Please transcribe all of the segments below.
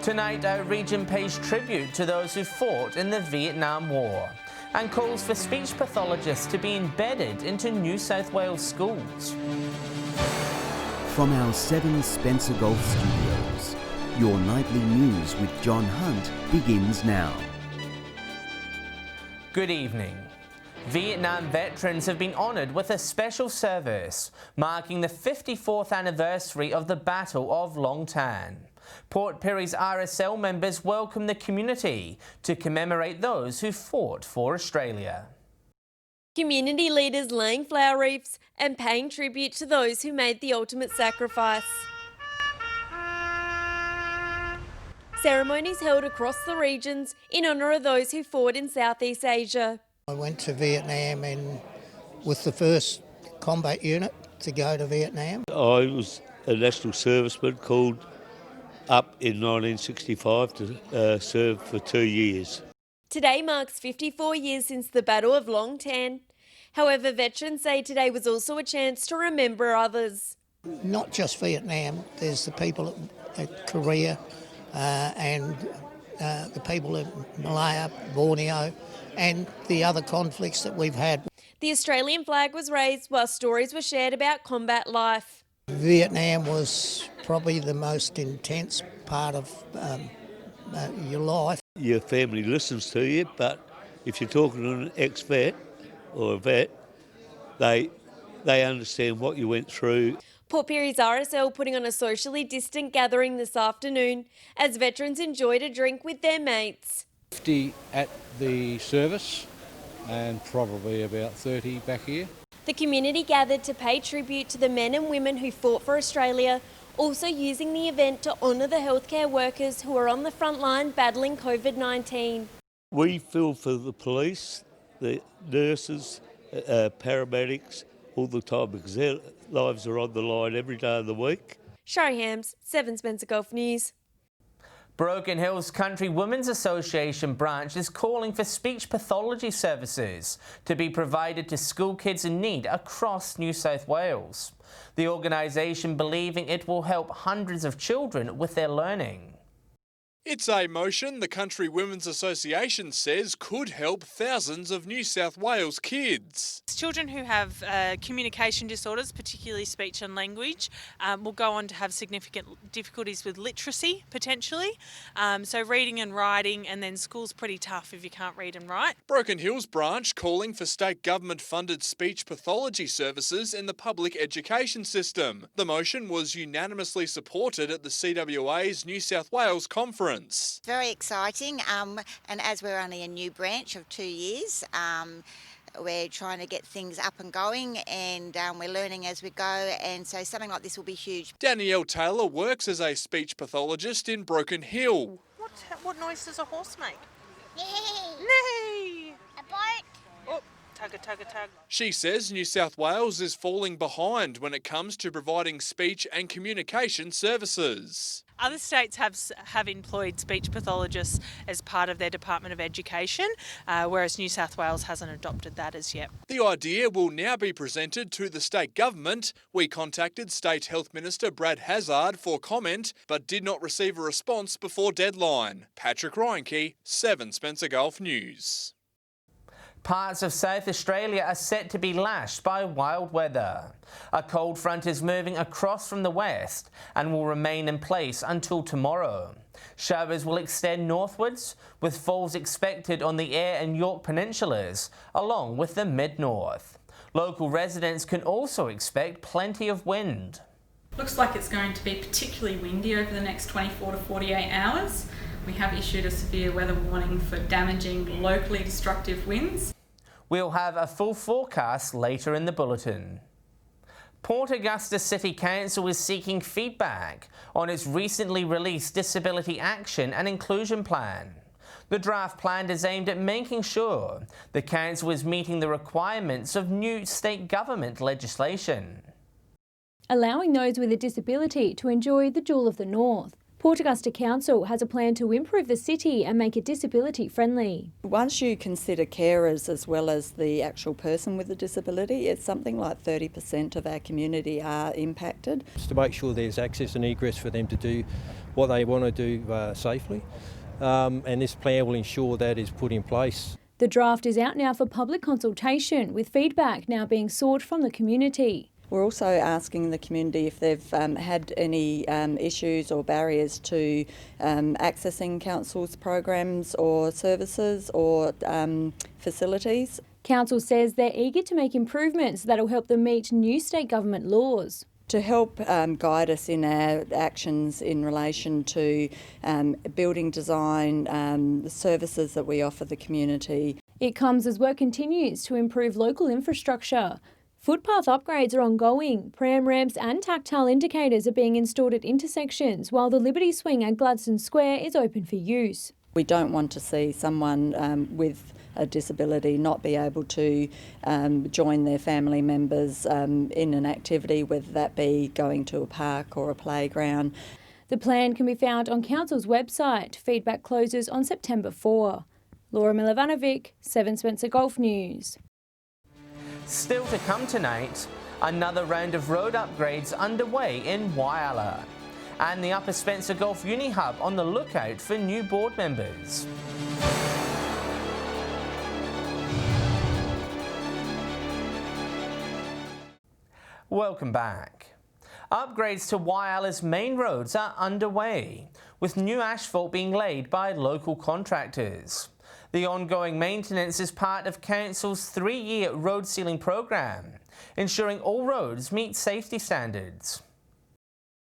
Tonight, our region pays tribute to those who fought in the Vietnam War and calls for speech pathologists to be embedded into New South Wales schools. From our 7 Spencer Golf Studios, your nightly news with John Hunt begins now. Good evening. Vietnam veterans have been honoured with a special service marking the 54th anniversary of the Battle of Long Tan. Port Pirie's RSL members welcome the community to commemorate those who fought for Australia. Community leaders laying flower wreaths and paying tribute to those who made the ultimate sacrifice. Ceremonies held across the regions in honour of those who fought in Southeast Asia. I went to Vietnam and with the first combat unit to go to Vietnam. I was a national serviceman called up in 1965 to serve for 2 years. Today marks 54 years since the Battle of Long Tan. However, veterans say today was also a chance to remember others. Not just Vietnam, there's the people at Korea and the people in Malaya, Borneo, and the other conflicts that we've had. The Australian flag was raised while stories were shared about combat life. Vietnam was probably the most intense part of your life. Your family listens to you, but if you're talking to an ex-vet or a vet, they understand what you went through. Port Pirie's RSL putting on a socially distant gathering this afternoon as veterans enjoyed a drink with their mates. 50 at the service and probably about 30 back here. The community gathered to pay tribute to the men and women who fought for Australia, also using the event to honour the healthcare workers who are on the front line battling COVID-19. We feel for the police, the nurses, paramedics, all the time because their lives are on the line every day of the week. Shari Hams, 7 Spencer Golf News. Broken Hill's Country Women's Association branch is calling for speech pathology services to be provided to school kids in need across New South Wales. The organisation believing it will help hundreds of children with their learning. It's a motion the Country Women's Association says could help thousands of New South Wales kids. Children who have communication disorders, particularly speech and language, will go on to have significant difficulties with literacy, potentially. So reading and writing, and then school's pretty tough if you can't read and write. Broken Hill's branch calling for state government-funded speech pathology services in the public education system. The motion was unanimously supported at the CWA's New South Wales conference. Very exciting, and as we're only a new branch of 2 years, we're trying to get things up and going, and we're learning as we go, and so something like this will be huge. Danielle Taylor works as a speech pathologist in Broken Hill. What noise does a horse make? Nay! A boat! Oh, tug a tug a tug. She says New South Wales is falling behind when it comes to providing speech and communication services. Other states have employed speech pathologists as part of their Department of Education, whereas New South Wales hasn't adopted that as yet. The idea will now be presented to the state government. We contacted State Health Minister Brad Hazzard for comment, but did not receive a response before deadline. Patrick Reinke, 7 Spencer Golf News. Parts of South Australia are set to be lashed by wild weather. A cold front is moving across from the west and will remain in place until tomorrow. Showers will extend northwards, with falls expected on the Eyre and York peninsulas, along with the mid-north. Local residents can also expect plenty of wind. Looks like it's going to be particularly windy over the next 24 to 48 hours. We have issued a severe weather warning for damaging, locally destructive winds. We'll have a full forecast later in the bulletin. Port Augusta City Council is seeking feedback on its recently released Disability Action and Inclusion Plan. The draft plan is aimed at making sure the council is meeting the requirements of new state government legislation, allowing those with a disability to enjoy the Jewel of the North. Port Augusta Council has a plan to improve the city and make it disability friendly. Once you consider carers as well as the actual person with a disability, it's something like 30% of our community are impacted. Just to make sure there's access and egress for them to do what they want to do safely, and this plan will ensure that is put in place. The draft is out now for public consultation, with feedback now being sought from the community. We're also asking the community if they've had any issues or barriers to accessing council's programs or services or facilities. Council says they're eager to make improvements that'll help them meet new state government laws. To help guide us in our actions in relation to building design, the services that we offer the community. It comes as work continues to improve local infrastructure. Footpath upgrades are ongoing. Pram ramps and tactile indicators are being installed at intersections, while the Liberty Swing at Gladstone Square is open for use. We don't want to see someone with a disability not be able to join their family members in an activity, whether that be going to a park or a playground. The plan can be found on Council's website. Feedback closes on September 4. Laura Milovanovic, 7 Spencer Golf News. Still to come tonight, another round of road upgrades underway in Whyalla. And the Upper Spencer Golf Uni Hub on the lookout for new board members. Welcome back. Upgrades to Whyalla's main roads are underway, with new asphalt being laid by local contractors. The ongoing maintenance is part of Council's 3-year road sealing programme, ensuring all roads meet safety standards.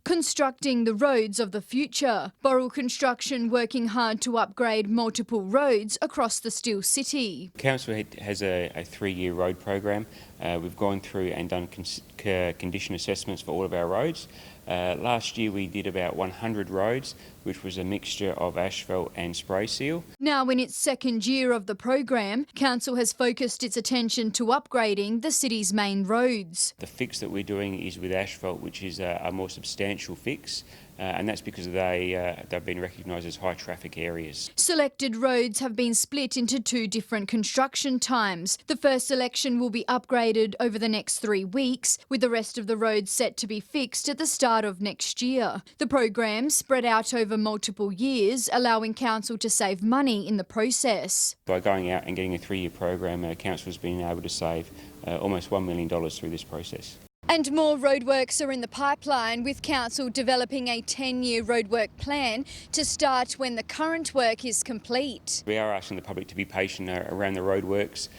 Constructing the roads of the future. Boral Construction working hard to upgrade multiple roads across the Steel City. Council has a 3-year road program. We've gone through and done condition assessments for all of our roads. Last year we did about 100 roads, which was a mixture of asphalt and spray seal. Now in its 2nd year of the program, Council has focused its attention to upgrading the city's main roads. The fix that we're doing is with asphalt, which is a more substantial fix. And that's because they've been recognised as high traffic areas. Selected roads have been split into 2 different construction times. The first selection will be upgraded over the next 3 weeks, with the rest of the roads set to be fixed at the start of next year. The program spread out over multiple years, allowing Council to save money in the process. By going out and getting a 3-year program, Council's been able to save almost $1 million through this process. And more roadworks are in the pipeline, with Council developing a 10-year roadwork plan to start when the current work is complete. We are asking the public to be patient around the roadworks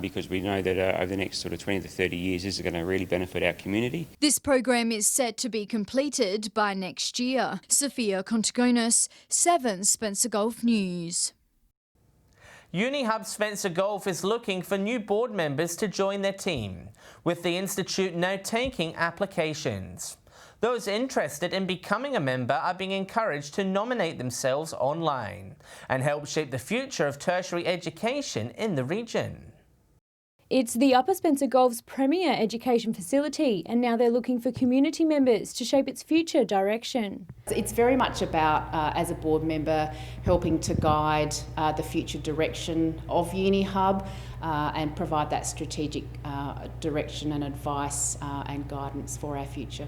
because we know that over the next sort of 20 to 30 years this is going to really benefit our community. This program is set to be completed by next year. Sophia Contagonis, 7 Spencer Golf News. Uni Hub Spencer Golf is looking for new board members to join their team, with the Institute now taking applications. Those interested in becoming a member are being encouraged to nominate themselves online and help shape the future of tertiary education in the region. It's the Upper Spencer Golf's premier education facility, and now they're looking for community members to shape its future direction. It's very much about, as a board member, helping to guide the future direction of Uni Hub and provide that strategic direction and advice and guidance for our future.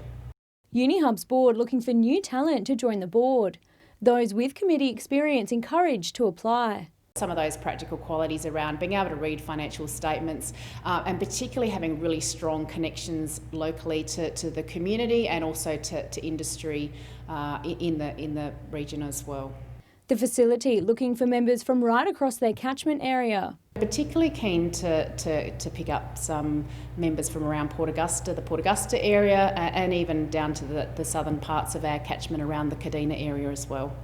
Uni Hub's board looking for new talent to join the board. Those with committee experience encouraged to apply. Some of those practical qualities around being able to read financial statements and particularly having really strong connections locally to the community and also to industry in the region as well. The facility looking for members from right across their catchment area. Particularly keen to pick up some members from around Port Augusta, the Port Augusta area, and even down to the southern parts of our catchment around the Kadina area as well.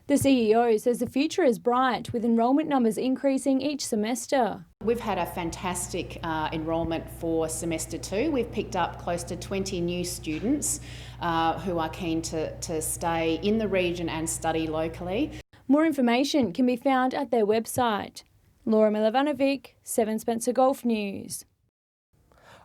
The CEO says the future is bright, with enrolment numbers increasing each semester. We've had a fantastic enrolment for semester 2. We've picked up close to 20 new students who are keen to stay in the region and study locally. More information can be found at their website. Laura Milovanovic, 7 Spencer Golf News.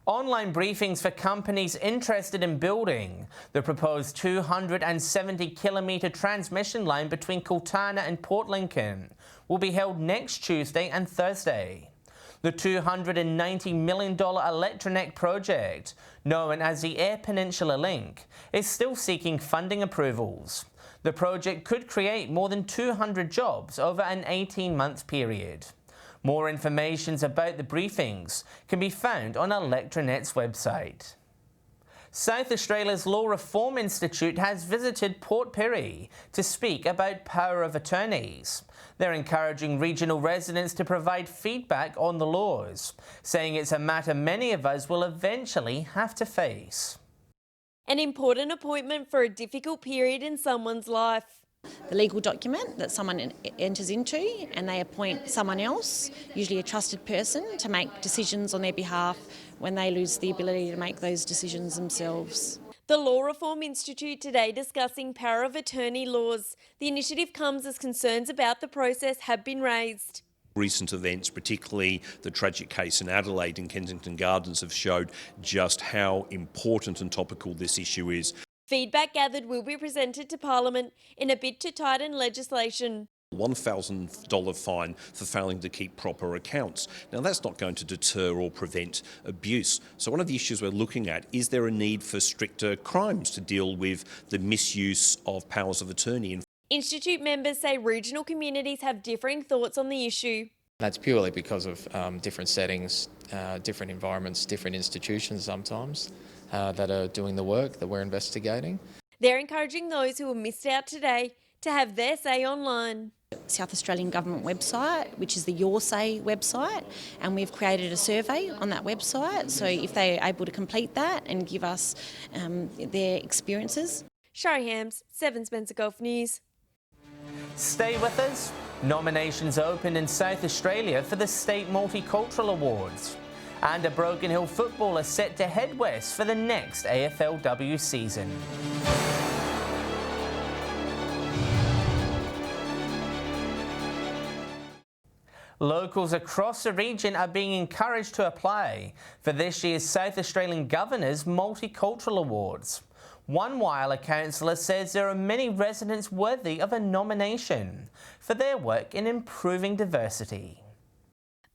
Online briefings for companies interested in building the proposed 270-kilometre transmission line between Kultana and Port Lincoln will be held next Tuesday and Thursday. The $290 million Electronet project, known as the Air Peninsula Link, is still seeking funding approvals. The project could create more than 200 jobs over an 18-month period. More information about the briefings can be found on Electronet's website. South Australia's Law Reform Institute has visited Port Pirie to speak about power of attorneys. They're encouraging regional residents to provide feedback on the laws, saying it's a matter many of us will eventually have to face. An important appointment for a difficult period in someone's life. The legal document that someone enters into, and they appoint someone else, usually a trusted person, to make decisions on their behalf when they lose the ability to make those decisions themselves. The Law Reform Institute today discussing power of attorney laws. The initiative comes as concerns about the process have been raised. Recent events, particularly the tragic case in Adelaide and Kensington Gardens, have showed just how important and topical this issue is. Feedback gathered will be presented to Parliament in a bid to tighten legislation. $1,000 fine for failing to keep proper accounts. Now, that's not going to deter or prevent abuse. So one of the issues we're looking at, is there a need for stricter crimes to deal with the misuse of powers of attorney? Institute members say regional communities have differing thoughts on the issue. That's purely because of different settings, different environments, different institutions sometimes that are doing the work that we're investigating. They're encouraging those who were missed out today to have their say online. South Australian Government website, which is the Your Say website, and we've created a survey on that website, so if they're able to complete that and give us their experiences. Shari Hams, 7 Spencer Gulf News. Stay with us. Nominations open in South Australia for the State Multicultural Awards. And a Broken Hill footballer set to head west for the next AFLW season. Locals across the region are being encouraged to apply for this year's South Australian Governor's Multicultural Awards. One Whyalla councillor says there are many residents worthy of a nomination for their work in improving diversity.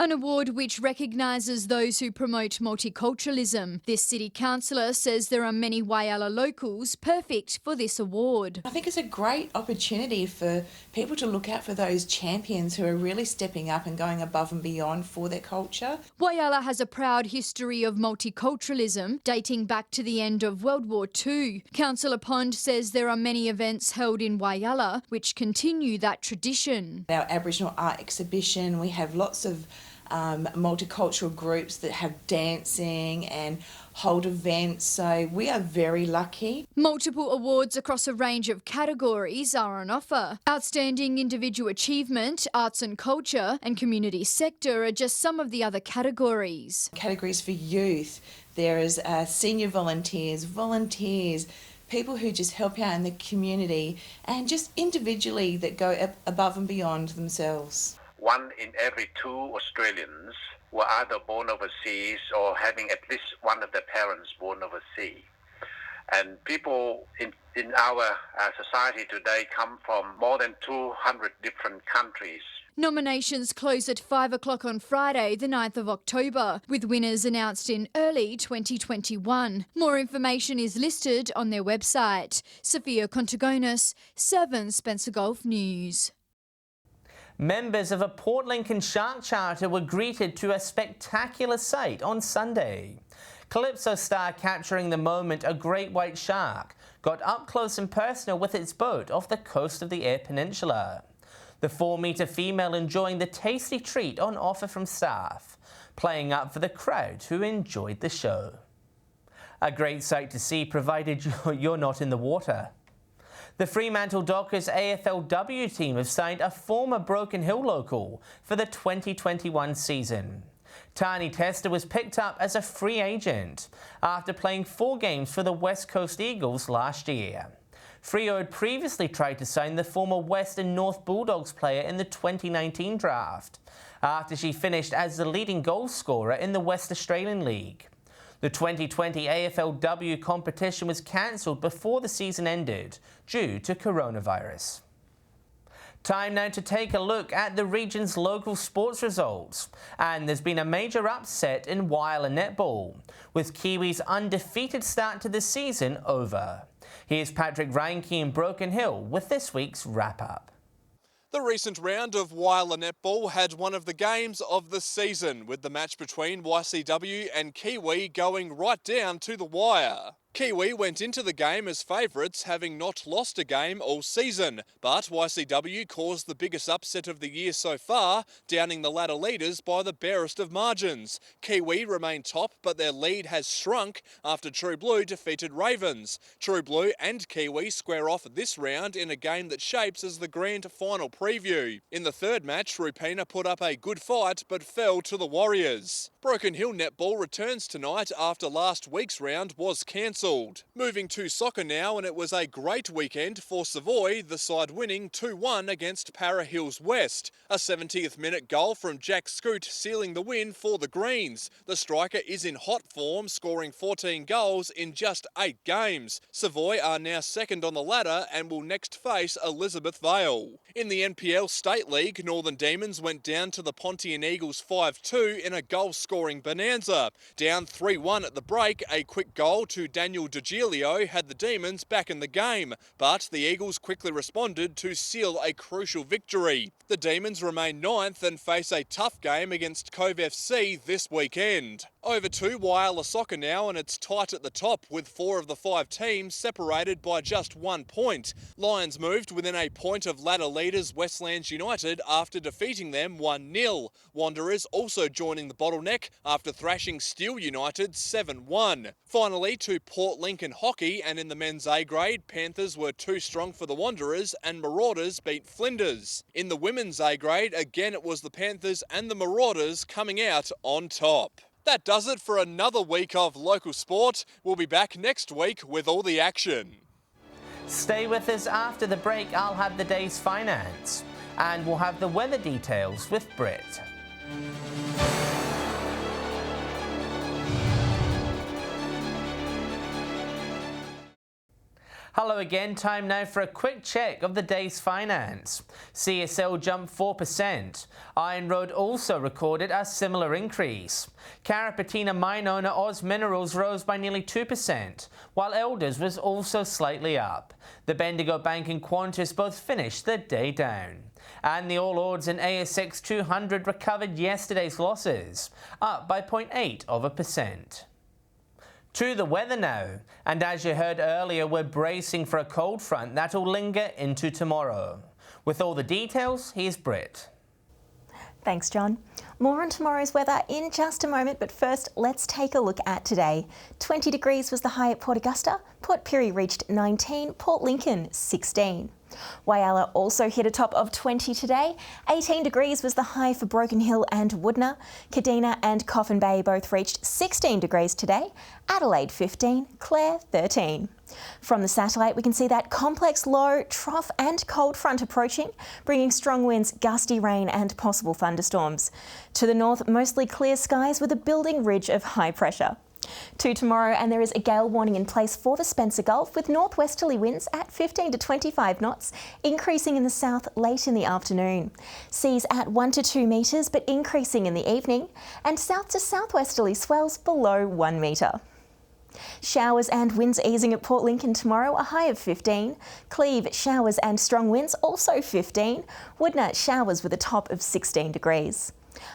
An award which recognises those who promote multiculturalism. This city councillor says there are many Whyalla locals perfect for this award. I think it's a great opportunity for people to look out for those champions who are really stepping up and going above and beyond for their culture. Whyalla has a proud history of multiculturalism dating back to the end of World War II. Councillor Pond says there are many events held in Whyalla which continue that tradition. Our Aboriginal art exhibition, we have lots of multicultural groups that have dancing and hold events, so we are very lucky. Multiple awards across a range of categories are on offer. Outstanding individual achievement, arts and culture and community sector are just some of the other categories. Categories for youth, there is senior volunteers, people who just help out in the community and just individually that go above and beyond themselves. 1 in every 2 Australians were either born overseas or having at least one of their parents born overseas. And people in our society today come from more than 200 different countries. Nominations close at 5 o'clock on Friday, the 9th of October, with winners announced in early 2021. More information is listed on their website. Sophia Contagonis, 7 Spencer Gulf News. Members of a Port Lincoln shark charter were greeted to a spectacular sight on Sunday. Calypso star capturing the moment a great white shark got up close and personal with its boat off the coast of the Eyre Peninsula. The 4-metre female enjoying the tasty treat on offer from staff, playing up for the crowd who enjoyed the show. A great sight to see provided you're not in the water. The Fremantle Dockers AFLW team have signed a former Broken Hill local for the 2021 season. Tani Tester was picked up as a free agent after playing 4 games for the West Coast Eagles last year. Freo had previously tried to sign the former West and North Bulldogs player in the 2019 draft, after she finished as the leading goal scorer in the West Australian League. The 2020 AFLW competition was cancelled before the season ended due to coronavirus. Time now to take a look at the region's local sports results. And there's been a major upset in Whyalla netball, with Kiwis' undefeated start to the season over. Here's Patrick Reinke in Broken Hill with this week's wrap-up. The recent round of Whyalla Netball had one of the games of the season, with the match between YCW and Kiwi going right down to the wire. Kiwi went into the game as favourites, having not lost a game all season, but YCW caused the biggest upset of the year so far, downing the ladder leaders by the barest of margins. Kiwi remain top, but their lead has shrunk after True Blue defeated Ravens. True Blue and Kiwi square off this round in a game that shapes as the grand final preview. In the third match, Rupina put up a good fight, but fell to the Warriors. Broken Hill Netball returns tonight after last week's round was cancelled. Moving to soccer now, and it was a great weekend for Savoy, the side winning 2-1 against Para Hills West. A 70th minute goal from Jack Scoot sealing the win for the Greens. The striker is in hot form, scoring 14 goals in just 8 games. Savoy are now second on the ladder and will next face Elizabeth Vale. In the NPL State League, Northern Demons went down to the Pontian Eagles 5-2 in a goal-scoring bonanza. Down 3-1 at the break, a quick goal to Daniel DiGilio had the Demons back in the game, but the Eagles quickly responded to seal a crucial victory. The Demons remain 9th and face a tough game against Cove FC this weekend. Over to Whyalla Soccer now, and it's tight at the top with 4 of the 5 teams separated by just 1 point. Lions moved within a point of ladder leaders Westlands United after defeating them 1-0. Wanderers also joining the bottleneck after thrashing Steel United 7-1. Finally to Port Lincoln Hockey, and in the men's A grade, Panthers were too strong for the Wanderers and Marauders beat Flinders. In the women's A grade, again it was the Panthers and the Marauders coming out on top. That does it for another week of local sport. We'll be back next week with all the action. Stay with us after the break. I'll have the day's finance, and we'll have the weather details with Britt. Hello again, time now for a quick check of the day's finance. CSL jumped 4%. Iron Road also recorded a similar increase. Carapatina mine owner Oz Minerals rose by nearly 2%, while Elders was also slightly up. The Bendigo Bank and Qantas both finished the day down. And the All Ords and ASX 200 recovered yesterday's losses, up by 0.8%. To the weather now, and as you heard earlier, we're bracing for a cold front that'll linger into tomorrow. With all the details, here's Britt. Thanks, John. More on tomorrow's weather in just a moment, but first let's take a look at today. 20 degrees was the high at Port Augusta, Port Pirie reached 19, Port Lincoln 16. Whyalla also hit a top of 20 today. 18 degrees was the high for Broken Hill and Woodner. Kadina and Coffin Bay both reached 16 degrees today. Adelaide 15, Clare 13. From the satellite, we can see that complex low, trough and cold front approaching, bringing strong winds, gusty rain and possible thunderstorms. To the north, mostly clear skies with a building ridge of high pressure. To tomorrow, and there is a gale warning in place for the Spencer Gulf with northwesterly winds at 15 to 25 knots, increasing in the south late in the afternoon. Seas at 1 to 2 metres but increasing in the evening, and south to southwesterly swells below 1 metre. Showers and winds easing at Port Lincoln tomorrow, a high of 15. Cleve, showers and strong winds, also 15. Woodner, showers with a top of 16 degrees.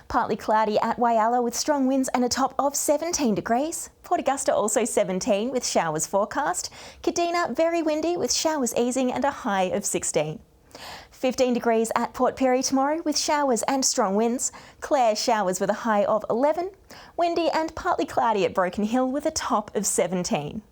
Partly cloudy at Whyalla with strong winds and a top of 17 degrees. Port Augusta also 17 with showers forecast. Kadina, very windy with showers easing and a high of 16. 15 degrees at Port Pirie tomorrow with showers and strong winds. Clare, showers with a high of 11. Windy and partly cloudy at Broken Hill with a top of 17.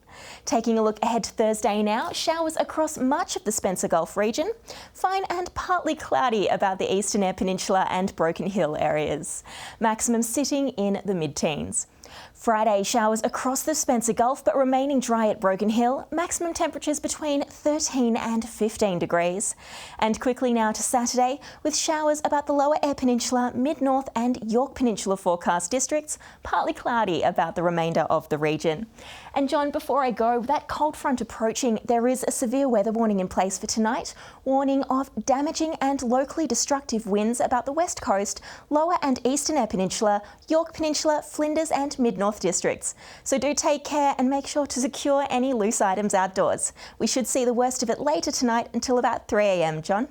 Taking a look ahead to Thursday now, showers across much of the Spencer Gulf region. Fine and partly cloudy about the Eastern Eyre Peninsula and Broken Hill areas. Maximum sitting in the mid-teens. Friday, showers across the Spencer Gulf but remaining dry at Broken Hill. Maximum temperatures between 13 and 15 degrees. And quickly now to Saturday with showers about the Lower Eyre Peninsula, Mid-North and York Peninsula forecast districts. Partly cloudy about the remainder of the region. And John, before I go, with that cold front approaching, there is a severe weather warning in place for tonight. Warning of damaging and locally destructive winds about the west coast, Lower and Eastern Eyre Peninsula, York Peninsula, Flinders and Mid-North health districts. So do take care and make sure to secure any loose items outdoors. We should see the worst of it later tonight until about 3 a.m, John.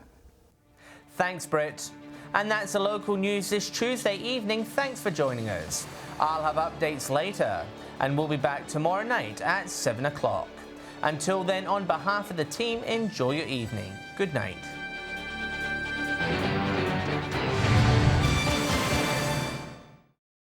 Thanks, Britt. And that's the local news this Tuesday evening. Thanks for joining us. I'll have updates later, and we'll be back tomorrow night at 7 o'clock. Until then, on behalf of the team, enjoy your evening. Good night.